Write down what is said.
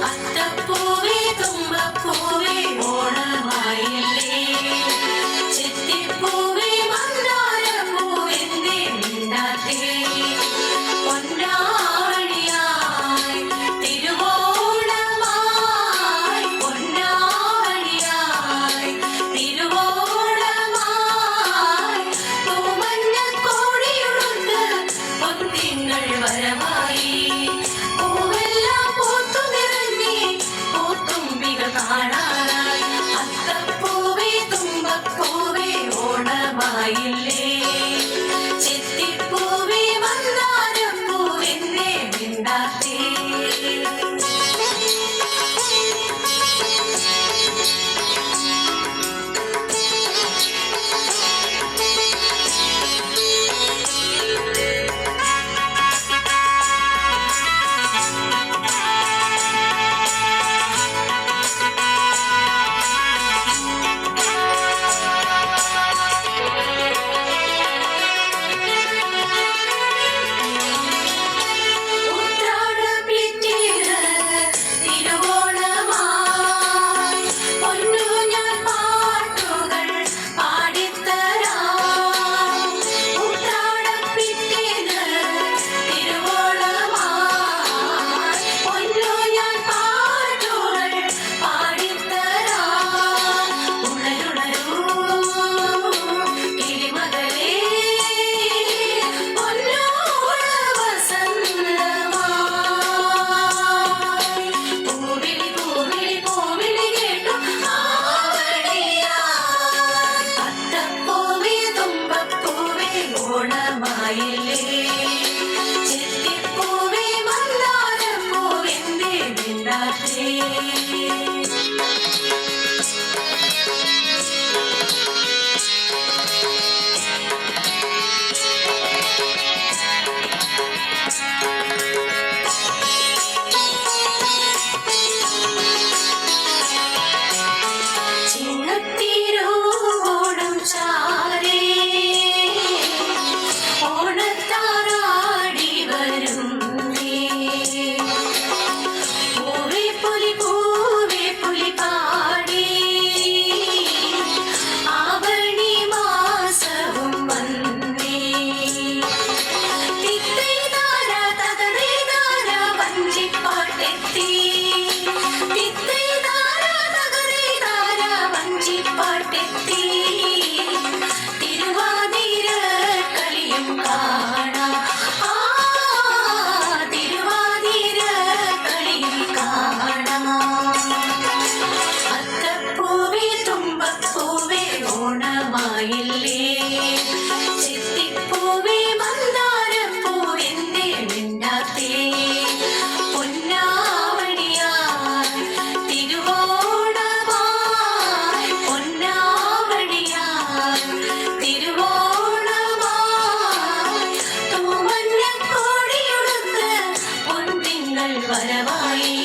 അത്തപ്പൂവേ തുമ്പപ്പൂവേ ഓണമായില്ലേ, ചെത്തിപ്പൂവേ മന്ദാരപ്പൂവെന്തേ മിണ്ടാത്തേ, പൊന്നാവണിയായി തിരുവോണമായി, പൊന്നാവണിയായി തിരുവോണമായി, പൂമഞ്ഞക്കോടിയുടുത്ത് പൊൻതിങ്കൾ വരമായി, പൂവെല്ലാം പൂത്തു നിറഞ്ഞേ പൂത്തുമ്പികൾ കാണാനായി, അത്തപ്പൂവേ തുമ്പപ്പൂവേ ഓണമായില്ലേ, ചെത്തിപ്പൂവേ മന്ദാരപ്പൂവെന്തേ മിണ്ടാത്തേ. ചെത്തിപ്പൂവേ മന്ദാരപ്പൂവെന്തേ മിണ്ടാത്തേ. ചിങ്ങത്തിരുവോണം ചാരേ ഓണത്താറാടി വരുന്നേ, പൂവേ പുലി പാടി ആവണി മാസവും വന്നേ, തിത്തൈതാര തകരൈതാര വഞ്ചിപ്പാട്ടെത്തി, തിത്തൈതാര തകരൈതാര വഞ്ചിപ്പാട്ടെത്തി, തിരുവാതിര കളിയും കാണാം, ആ തിരുവാതിര കളിയും കാണാം, അത്തപ്പൂവേ തുമ്പപ്പൂവേ ഓണമായില്ലേ, ചെത്തിപ്പൂവേ മന്ദാരപ്പൂവെന്തേ മിണ്ടാത്തേ, പൊന്നാവണിയായി തിരുവോണമായി, പൊന്നാവണിയായി തിരുവോണമായി, തൂമഞ്ഞക്കോടിയുടുത്ത് പൊൻതിങ്കൾ വരവായി,